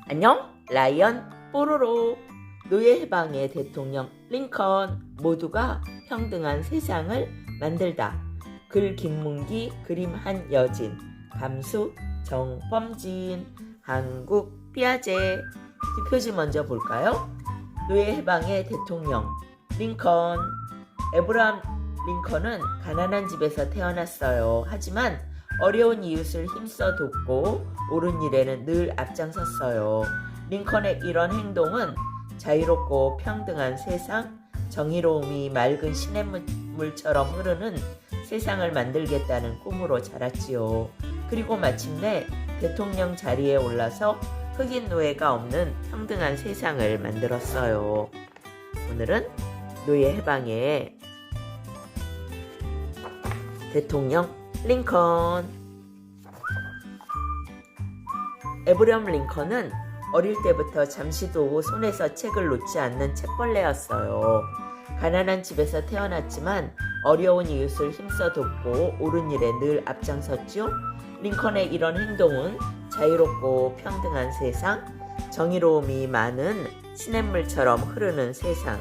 안녕, 라이언 뽀로로. 노예 해방의 대통령 링컨. 모두가 평등한 세상을 만들다. 글 김문기, 그림 한여진, 감수 정범진, 한국 피아제. 뒷표지 먼저 볼까요? 노예 해방의 대통령 링컨. 에브라함 링컨은 가난한 집에서 태어났어요. 하지만 어려운 이웃을 힘써 돕고 옳은 일에는 늘 앞장섰어요. 링컨의 이런 행동은 자유롭고 평등한 세상, 정의로움이 맑은 시냇물처럼 흐르는 세상을 만들겠다는 꿈으로 자랐지요. 그리고 마침내 대통령 자리에 올라서 흑인 노예가 없는 평등한 세상을 만들었어요. 오늘은 노예 해방의 대통령 링컨. 에브라함 링컨은 어릴 때부터 잠시도 손에서 책을 놓지 않는 책벌레였어요. 가난한 집에서 태어났지만 어려운 이웃을 힘써 돕고 옳은 일에 늘 앞장섰죠. 링컨의 이런 행동은 자유롭고 평등한 세상, 정의로움이 많은 시냇물처럼 흐르는 세상을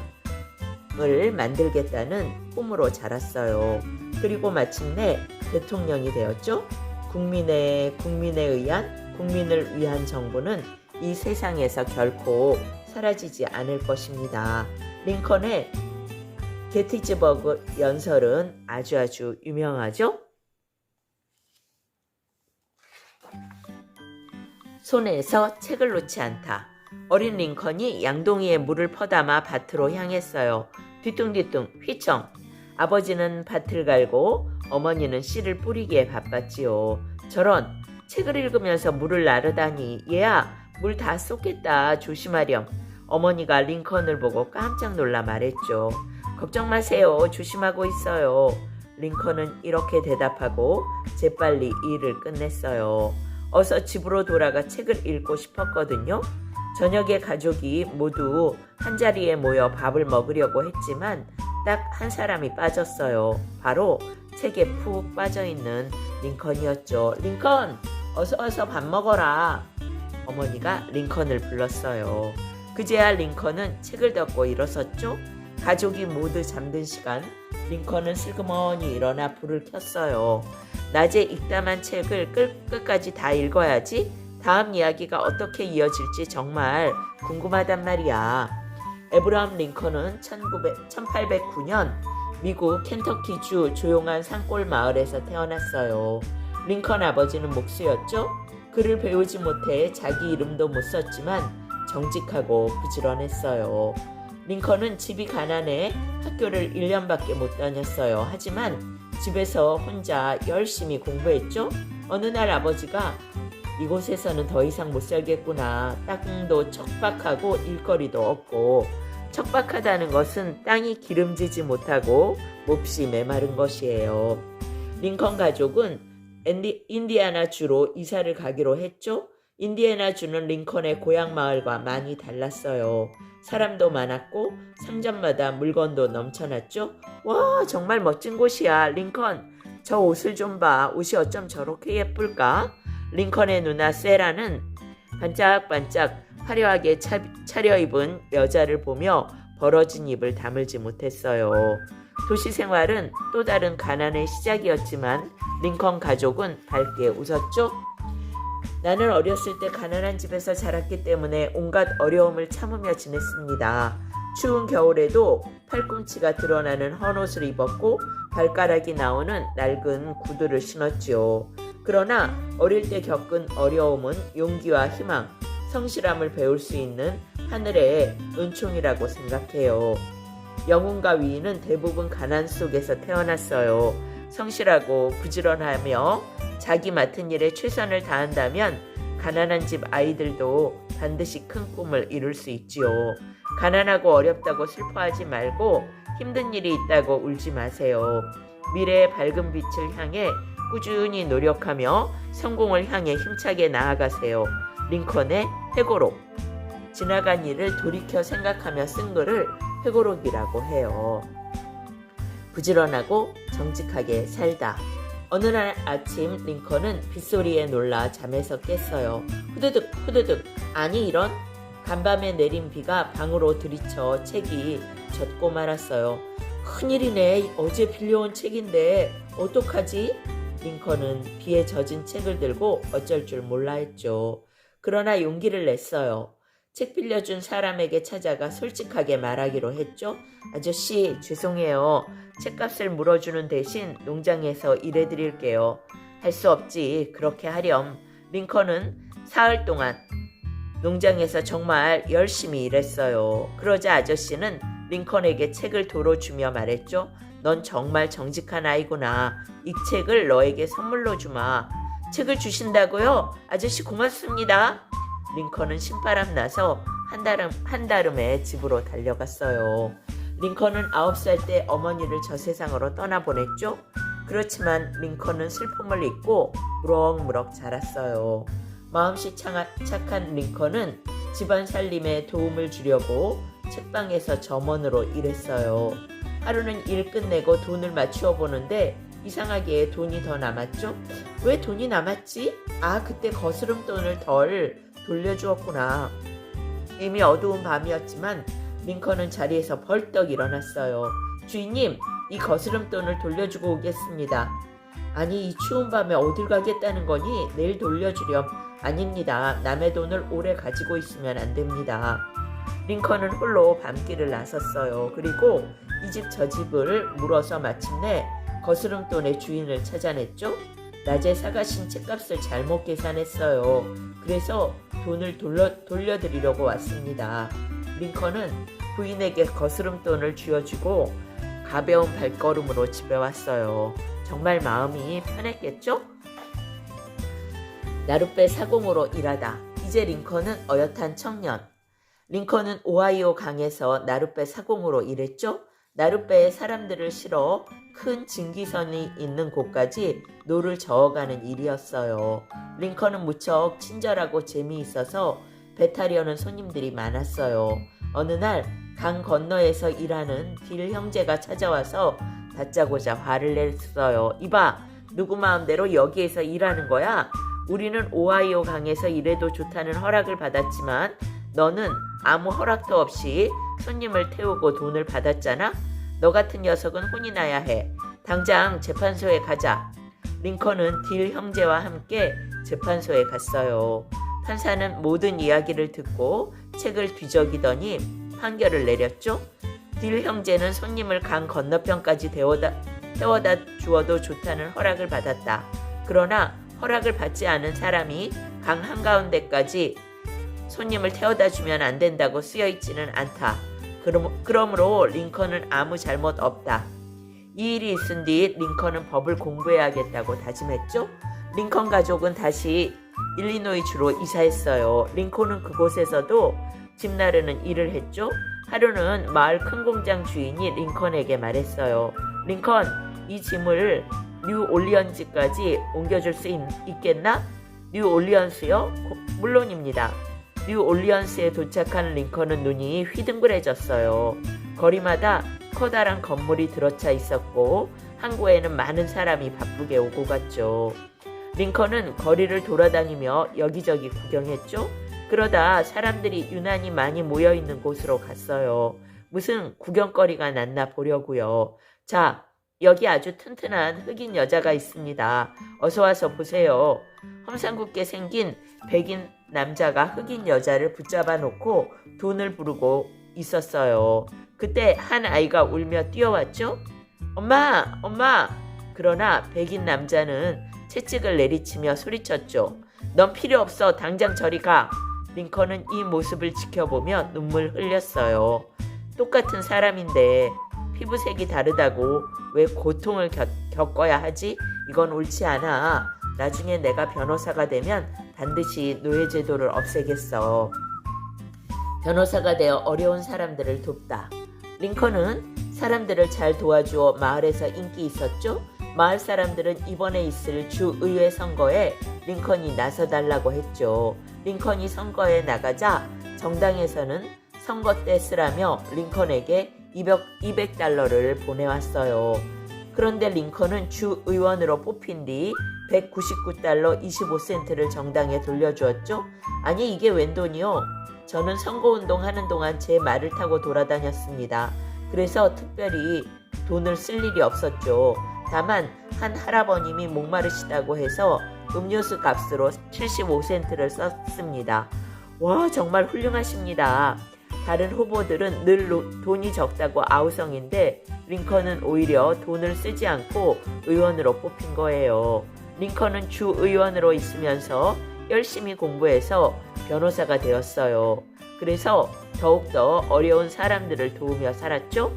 만들겠다는 꿈으로 자랐어요. 그리고 마침내 대통령이 되었죠. 국민에 의한, 국민을 위한 정부는 이 세상에서 결코 사라지지 않을 것입니다. 링컨의 게티즈버그 연설은 아주 유명하죠. 손에서 책을 놓지 않다. 어린 링컨이 양동이에 물을 퍼담아 밭으로 향했어요. 뒤뚱뒤뚱 휘청. 아버지는 밭을 갈고 어머니는 씨를 뿌리기에 바빴지요. 저런, 책을 읽으면서 물을 나르다니. 얘야, 물 다 쏟겠다. 조심하렴. 어머니가 링컨을 보고 깜짝 놀라 말했죠. 걱정 마세요. 조심하고 있어요. 링컨은 이렇게 대답하고 재빨리 일을 끝냈어요. 어서 집으로 돌아가 책을 읽고 싶었거든요. 저녁에 가족이 모두 한자리에 모여 밥을 먹으려고 했지만 딱 한 사람이 빠졌어요. 바로 책에 푹 빠져있는 링컨이었죠. 링컨, 어서 밥 먹어라. 어머니가 링컨을 불렀어요. 그제야 링컨은 책을 덮고 일어섰죠. 가족이 모두 잠든 시간, 링컨은 슬그머니 일어나 불을 켰어요. 낮에 읽다만 책을 끝까지 다 읽어야지. 다음 이야기가 어떻게 이어질지 정말 궁금하단 말이야. 에브라함 링컨은 1809년 미국 켄터키주 조용한 산골 마을에서 태어났어요. 링컨 아버지는 목수였죠. 글을 배우지 못해 자기 이름도 못 썼지만 정직하고 부지런했어요. 링컨은 집이 가난해 학교를 1년밖에 못 다녔어요. 하지만 집에서 혼자 열심히 공부했죠. 어느 날 아버지가 이곳에서는 더 이상 못 살겠구나. 땅도 척박하고 일거리도 없고. 척박하다는 것은 땅이 기름지지 못하고 몹시 메마른 것이에요. 링컨 가족은 인디애나주로 이사를 가기로 했죠. 인디애나주는 링컨의 고향 마을과 많이 달랐어요. 사람도 많았고 상점마다 물건도 넘쳐났죠. 와, 정말 멋진 곳이야. 링컨, 저 옷을 좀 봐. 옷이 어쩜 저렇게 예쁠까? 링컨의 누나 세라는 반짝반짝 화려하게 차려입은 여자를 보며 벌어진 입을 다물지 못했어요. 도시 생활은 또 다른 가난의 시작이었지만 링컨 가족은 밝게 웃었죠. 나는 어렸을 때 가난한 집에서 자랐기 때문에 온갖 어려움을 참으며 지냈습니다. 추운 겨울에도 팔꿈치가 드러나는 헌옷을 입었고 발가락이 나오는 낡은 구두를 신었지요. 그러나 어릴 때 겪은 어려움은 용기와 희망, 성실함을 배울 수 있는 하늘의 은총이라고 생각해요. 영웅과 위인은 대부분 가난 속에서 태어났어요. 성실하고 부지런하며 자기 맡은 일에 최선을 다한다면 가난한 집 아이들도 반드시 큰 꿈을 이룰 수 있지요. 가난하고 어렵다고 슬퍼하지 말고 힘든 일이 있다고 울지 마세요. 미래의 밝은 빛을 향해 꾸준히 노력하며 성공을 향해 힘차게 나아가세요. 링컨의 회고록. 지나간 일을 돌이켜 생각하며 쓴 글을 회고록이라고 해요. 부지런하고 정직하게 살다. 어느 날 아침 링컨은 빗소리에 놀라 잠에서 깼어요. 후드득 후드득. 아니 이런. 간밤에 내린 비가 방으로 들이쳐 책이 젖고 말았어요. 큰일이네. 어제 빌려온 책인데 어떡하지? 링컨은 비에 젖은 책을 들고 어쩔 줄 몰라 했죠. 그러나 용기를 냈어요. 책 빌려준 사람에게 찾아가 솔직하게 말하기로 했죠. 아저씨, 죄송해요. 책값을 물어주는 대신 농장에서 일해드릴게요. 할 수 없지. 그렇게 하렴. 링컨은 사흘 동안 농장에서 정말 열심히 일했어요. 그러자 아저씨는 링컨에게 책을 도로 주며 말했죠. 넌 정말 정직한 아이구나. 이 책을 너에게 선물로 주마. 책을 주신다고요? 아저씨 고맙습니다. 링컨은 신바람 나서 한달음에 집으로 달려갔어요. 링컨은 9살 때 어머니를 저 세상으로 떠나보냈죠. 그렇지만 링컨은 슬픔을 잊고 무럭무럭 자랐어요. 마음씨 착한 링컨은 집안 살림에 도움을 주려고 책방에서 점원으로 일했어요. 하루는 일 끝내고 돈을 맞추어 보는데 이상하게 돈이 더 남았죠? 왜 돈이 남았지? 아, 그때 거스름돈을 덜 돌려주었구나. 이미 어두운 밤이었지만 링컨은 자리에서 벌떡 일어났어요. 주인님, 이 거스름돈을 돌려주고 오겠습니다. 아니, 이 추운 밤에 어딜 가겠다는 거니? 내일 돌려주렴. 아닙니다. 남의 돈을 오래 가지고 있으면 안 됩니다. 링컨은 홀로 밤길을 나섰어요. 그리고 이 집 저 집을 물어서 마침내 거스름돈의 주인을 찾아냈죠. 낮에 사가신 책값을 잘못 계산했어요. 그래서 돈을 돌려드리려고 왔습니다. 링컨은 부인에게 거스름돈을 쥐어주고 가벼운 발걸음으로 집에 왔어요. 정말 마음이 편했겠죠? 나룻배 사공으로 일하다. 이제 링컨은 어엿한 청년. 링컨은 오하이오 강에서 나룻배 사공으로 일했죠. 나룻배에 사람들을 실어 큰 증기선이 있는 곳까지 노를 저어가는 일이었어요. 링컨은 무척 친절하고 재미있어서 배 타려는 손님들이 많았어요. 어느 날 강 건너에서 일하는 딜 형제가 찾아와서 다짜고짜 화를 냈어요. 이봐, 누구 마음대로 여기에서 일하는 거야? 우리는 오하이오 강에서 일해도 좋다는 허락을 받았지만 너는 아무 허락도 없이 손님을 태우고 돈을 받았잖아? 너 같은 녀석은 혼이 나야 해. 당장 재판소에 가자. 링컨은 딜 형제와 함께 재판소에 갔어요. 판사는 모든 이야기를 듣고 책을 뒤적이더니 판결을 내렸죠. 딜 형제는 손님을 강 건너편까지 태워다 주어도 좋다는 허락을 받았다. 그러나 허락을 받지 않은 사람이 강 한가운데까지 손님을 태워다 주면 안 된다고 쓰여있지는 않다. 그러므로 링컨은 아무 잘못 없다. 이 일이 있은 뒤 링컨은 법을 공부해야겠다고 다짐했죠. 링컨 가족은 다시 일리노이주로 이사했어요. 링컨은 그곳에서도 집 나르는 일을 했죠. 하루는 마을 큰 공장 주인이 링컨에게 말했어요. 링컨, 이 짐을 뉴올리언즈까지 옮겨줄 수 있겠나? 뉴올리언스요? 물론입니다. 뉴올리언스에 도착한 링컨은 눈이 휘둥그레졌어요. 거리마다 커다란 건물이 들어차 있었고 항구에는 많은 사람이 바쁘게 오고 갔죠. 링컨은 거리를 돌아다니며 여기저기 구경했죠. 그러다 사람들이 유난히 많이 모여있는 곳으로 갔어요. 무슨 구경거리가 났나 보려고요. 자, 여기 아주 튼튼한 흑인 여자가 있습니다. 어서 와서 보세요. 험상궂게 생긴 백인 남자가 흑인 여자를 붙잡아 놓고 돈을 부르고 있었어요. 그때 한 아이가 울며 뛰어왔죠. 엄마! 엄마! 그러나 백인 남자는 채찍을 내리치며 소리쳤죠. 넌 필요 없어. 당장 저리 가. 링컨은 이 모습을 지켜보며 눈물 흘렸어요. 똑같은 사람인데 피부색이 다르다고 왜 고통을 겪어야 하지? 이건 옳지 않아. 나중에 내가 변호사가 되면 반드시 노예제도를 없애겠어. 변호사가 되어 어려운 사람들을 돕다. 링컨은 사람들을 잘 도와주어 마을에서 인기 있었죠. 마을 사람들은 이번에 있을 주의회 선거에 링컨이 나서달라고 했죠. 링컨이 선거에 나가자 정당에서는 선거 때 쓰라며 링컨에게 200달러를 보내왔어요. 그런데 링컨은 주의원으로 뽑힌 뒤 199달러 25센트를 정당에 돌려주었죠. 아니 이게 웬 돈이요? 저는 선거운동 하는 동안 제 말을 타고 돌아다녔습니다. 그래서 특별히 돈을 쓸 일이 없었죠. 다만 한 할아버님이 목마르시다고 해서 음료수 값으로 75센트를 썼습니다. 와 정말 훌륭하십니다. 다른 후보들은 늘 돈이 적다고 아우성인데 링컨은 오히려 돈을 쓰지 않고 의원으로 뽑힌 거예요. 링컨은 주의원으로 있으면서 열심히 공부해서 변호사가 되었어요. 그래서 더욱더 어려운 사람들을 도우며 살았죠.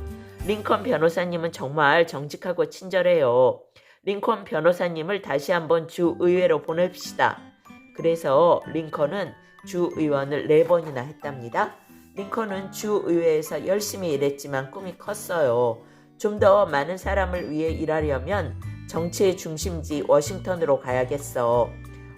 링컨 변호사님은 정말 정직하고 친절해요. 링컨 변호사님을 다시 한번 주의회로 보냅시다. 그래서 링컨은 주의원을 4번이나 했답니다. 링컨은 주의회에서 열심히 일했지만 꿈이 컸어요. 좀 더 많은 사람을 위해 일하려면 정치의 중심지 워싱턴으로 가야겠어.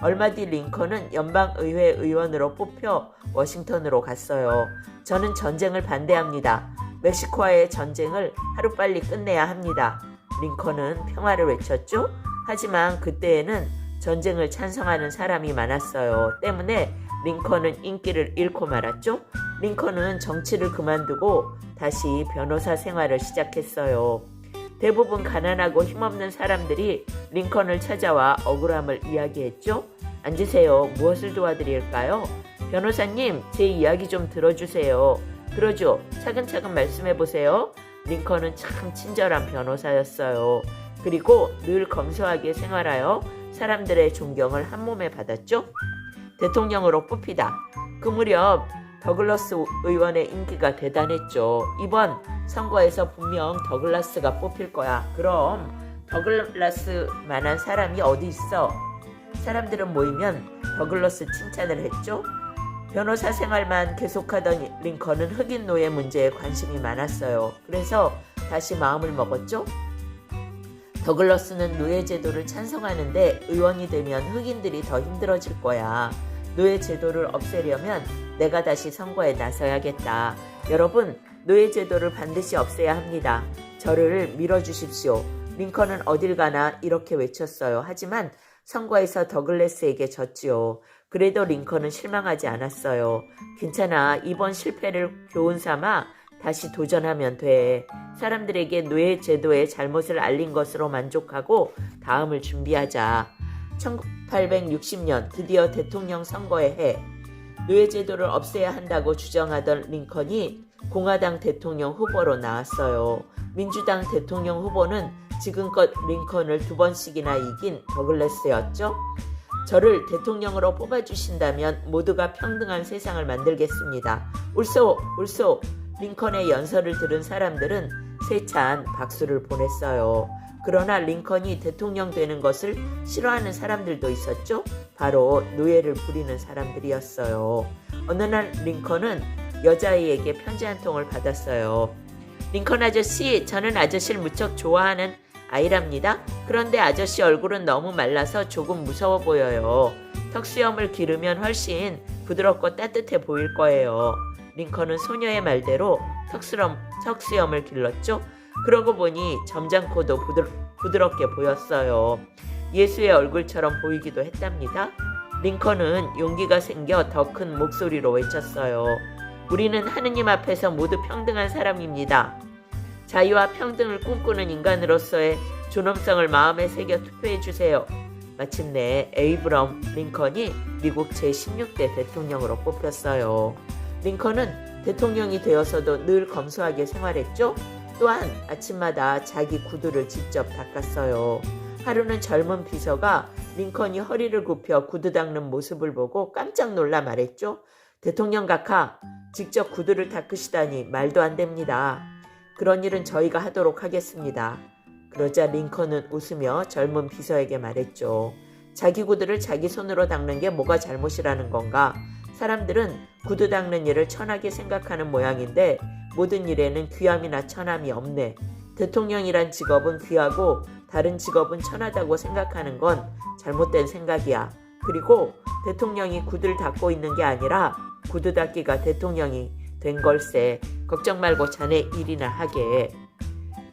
얼마 뒤 링컨은 연방의회 의원으로 뽑혀 워싱턴으로 갔어요. 저는 전쟁을 반대합니다. 멕시코와의 전쟁을 하루빨리 끝내야 합니다. 링컨은 평화를 외쳤죠. 하지만 그때에는 전쟁을 찬성하는 사람이 많았어요. 때문에 링컨은 인기를 잃고 말았죠. 링컨은 정치를 그만두고 다시 변호사 생활을 시작했어요. 대부분 가난하고 힘없는 사람들이 링컨을 찾아와 억울함을 이야기했죠. 앉으세요. 무엇을 도와드릴까요? 변호사님, 제 이야기 좀 들어주세요. 그러죠. 차근차근 말씀해보세요. 링컨은 참 친절한 변호사였어요. 그리고 늘 검소하게 생활하여 사람들의 존경을 한몸에 받았죠. 대통령으로 뽑히다. 그 무렵 더글라스 의원의 인기가 대단했죠. 이번 선거에서 분명 더글라스가 뽑힐 거야. 그럼 더글라스만한 사람이 어디 있어? 사람들은 모이면 더글라스 칭찬을 했죠. 변호사 생활만 계속하던 링컨은 흑인 노예 문제에 관심이 많았어요. 그래서 다시 마음을 먹었죠. 더글라스는 노예 제도를 찬성하는데 의원이 되면 흑인들이 더 힘들어질 거야. 노예 제도를 없애려면 내가 다시 선거에 나서야겠다. 여러분, 노예 제도를 반드시 없애야 합니다. 저를 밀어주십시오. 링컨은 어딜 가나 이렇게 외쳤어요. 하지만 선거에서 더글라스에게 졌지요. 그래도 링컨은 실망하지 않았어요. 괜찮아. 이번 실패를 교훈 삼아 다시 도전하면 돼. 사람들에게 노예 제도의 잘못을 알린 것으로 만족하고 다음을 준비하자. 1860년 드디어 대통령 선거의 해. 노예 제도를 없애야 한다고 주장하던 링컨이 공화당 대통령 후보로 나왔어요. 민주당 대통령 후보는 지금껏 링컨을 2번씩이나 이긴 더글라스였죠. 저를 대통령으로 뽑아주신다면 모두가 평등한 세상을 만들겠습니다. 울소! 울소! 링컨의 연설을 들은 사람들은 세찬 박수를 보냈어요. 그러나 링컨이 대통령 되는 것을 싫어하는 사람들도 있었죠. 바로 노예를 부리는 사람들이었어요. 어느 날 링컨은 여자아이에게 편지 한 통을 받았어요. 링컨 아저씨, 저는 아저씨를 무척 좋아하는 아이랍니다. 그런데 아저씨 얼굴은 너무 말라서 조금 무서워 보여요. 턱수염을 기르면 훨씬 부드럽고 따뜻해 보일 거예요. 링컨은 소녀의 말대로 턱수염을 길렀죠. 그러고 보니 점잖고도 부드럽게 보였어요. 예수의 얼굴처럼 보이기도 했답니다. 링컨은 용기가 생겨 더 큰 목소리로 외쳤어요. 우리는 하느님 앞에서 모두 평등한 사람입니다. 자유와 평등을 꿈꾸는 인간으로서의 존엄성을 마음에 새겨 투표해 주세요. 마침내 에이브럼 링컨이 미국 제16대 대통령으로 뽑혔어요. 링컨은 대통령이 되어서도 늘 검소하게 생활했죠. 또한 아침마다 자기 구두를 직접 닦았어요. 하루는 젊은 비서가 링컨이 허리를 굽혀 구두 닦는 모습을 보고 깜짝 놀라 말했죠. 대통령 각하, 직접 구두를 닦으시다니 말도 안 됩니다. 그런 일은 저희가 하도록 하겠습니다. 그러자 링컨은 웃으며 젊은 비서에게 말했죠. 자기 구두를 자기 손으로 닦는 게 뭐가 잘못이라는 건가? 사람들은 구두 닦는 일을 천하게 생각하는 모양인데 모든 일에는 귀함이나 천함이 없네. 대통령이란 직업은 귀하고 다른 직업은 천하다고 생각하는 건 잘못된 생각이야. 그리고 대통령이 구두를 닦고 있는 게 아니라 구두 닦기가 대통령이 된 걸세. 걱정 말고 자네 일이나 하게.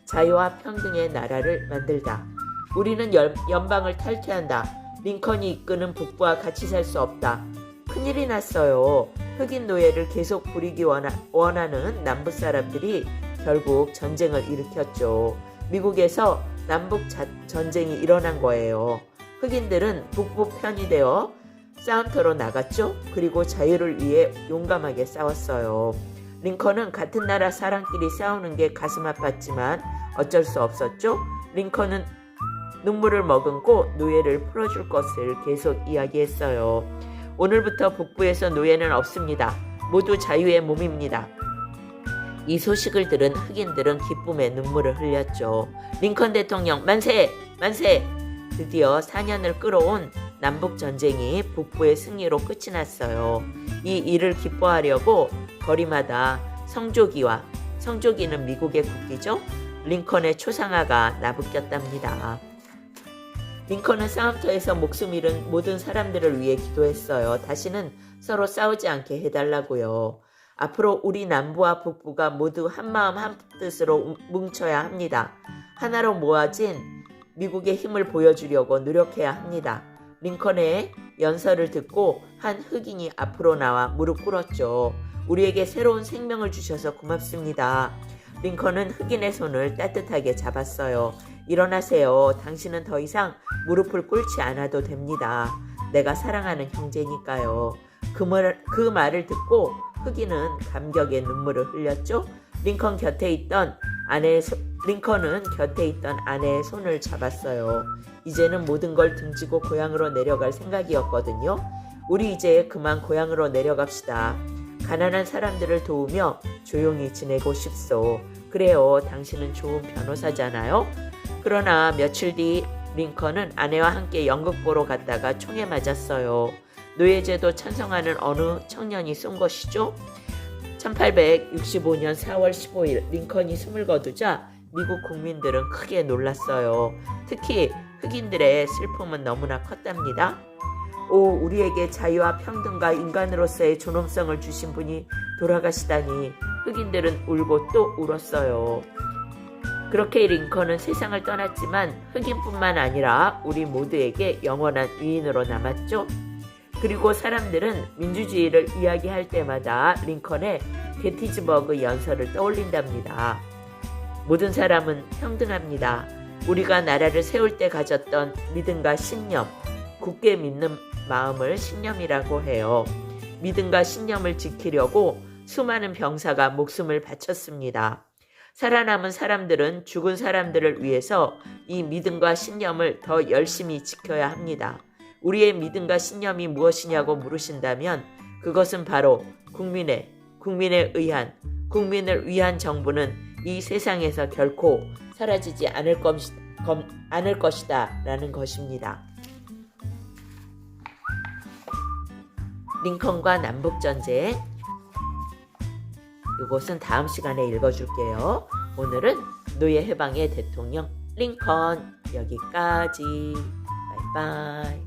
자유와 평등의 나라를 만들다. 우리는 연방을 탈퇴한다. 링컨이 이끄는 북부와 같이 살 수 없다. 큰일이 났어요. 흑인 노예를 계속 부리기 원하는 남부 사람들이 결국 전쟁을 일으켰죠. 미국에서 남북 전쟁이 일어난 거예요. 흑인들은 북부 편이 되어 싸움터로 나갔죠. 그리고 자유를 위해 용감하게 싸웠어요. 링컨은 같은 나라 사람끼리 싸우는 게 가슴 아팠지만 어쩔 수 없었죠. 링컨은 눈물을 머금고 노예를 풀어줄 것을 계속 이야기했어요. 오늘부터 북부에서 노예는 없습니다. 모두 자유의 몸입니다. 이 소식을 들은 흑인들은 기쁨에 눈물을 흘렸죠. 링컨 대통령 만세! 만세! 드디어 4년을 끌어온 남북전쟁이 북부의 승리로 끝이 났어요. 이 일을 기뻐하려고 거리마다 성조기는 미국의 국기죠. 링컨의 초상화가 나부꼈답니다. 링컨은 싸움터에서 목숨 잃은 모든 사람들을 위해 기도했어요. 다시는 서로 싸우지 않게 해달라고요. 앞으로 우리 남부와 북부가 모두 한마음 한뜻으로 뭉쳐야 합니다. 하나로 모아진 미국의 힘을 보여주려고 노력해야 합니다. 링컨의 연설을 듣고 한 흑인이 앞으로 나와 무릎 꿇었죠. 우리에게 새로운 생명을 주셔서 고맙습니다. 링컨은 흑인의 손을 따뜻하게 잡았어요. 일어나세요. 당신은 더 이상 무릎을 꿇지 않아도 됩니다. 내가 사랑하는 형제니까요. 그 말을 듣고 흑인은 감격의 눈물을 흘렸죠. 링컨은 곁에 있던 아내의 손을 잡았어요. 이제는 모든 걸 등지고 고향으로 내려갈 생각이었거든요. 우리 이제 그만 고향으로 내려갑시다. 가난한 사람들을 도우며 조용히 지내고 싶소. 그래요. 당신은 좋은 변호사잖아요. 그러나 며칠 뒤 링컨은 아내와 함께 연극 보러 갔다가 총에 맞았어요. 노예제도 찬성하는 어느 청년이 쏜 것이죠. 1865년 4월 15일 링컨이 숨을 거두자 미국 국민들은 크게 놀랐어요. 특히 흑인들의 슬픔은 너무나 컸답니다. 우리에게 자유와 평등과 인간으로서의 존엄성을 주신 분이 돌아가시다니. 흑인들은 울고 또 울었어요. 그렇게 링컨은 세상을 떠났지만 흑인뿐만 아니라 우리 모두에게 영원한 위인으로 남았죠. 그리고 사람들은 민주주의를 이야기할 때마다 링컨의 게티즈버그 연설을 떠올린답니다. 모든 사람은 평등합니다. 우리가 나라를 세울 때 가졌던 믿음과 신념, 굳게 믿는 마음을 신념이라고 해요. 믿음과 신념을 지키려고 수많은 병사가 목숨을 바쳤습니다. 살아남은 사람들은 죽은 사람들을 위해서 이 믿음과 신념을 더 열심히 지켜야 합니다. 우리의 믿음과 신념이 무엇이냐고 물으신다면 그것은 바로 국민을 위한 정부는 이 세상에서 결코 사라지지 않을 것이다 라는 것입니다. 링컨과 남북전쟁, 이것은 다음 시간에 읽어줄게요. 오늘은 노예 해방의 대통령 링컨, 여기까지. 바이바이.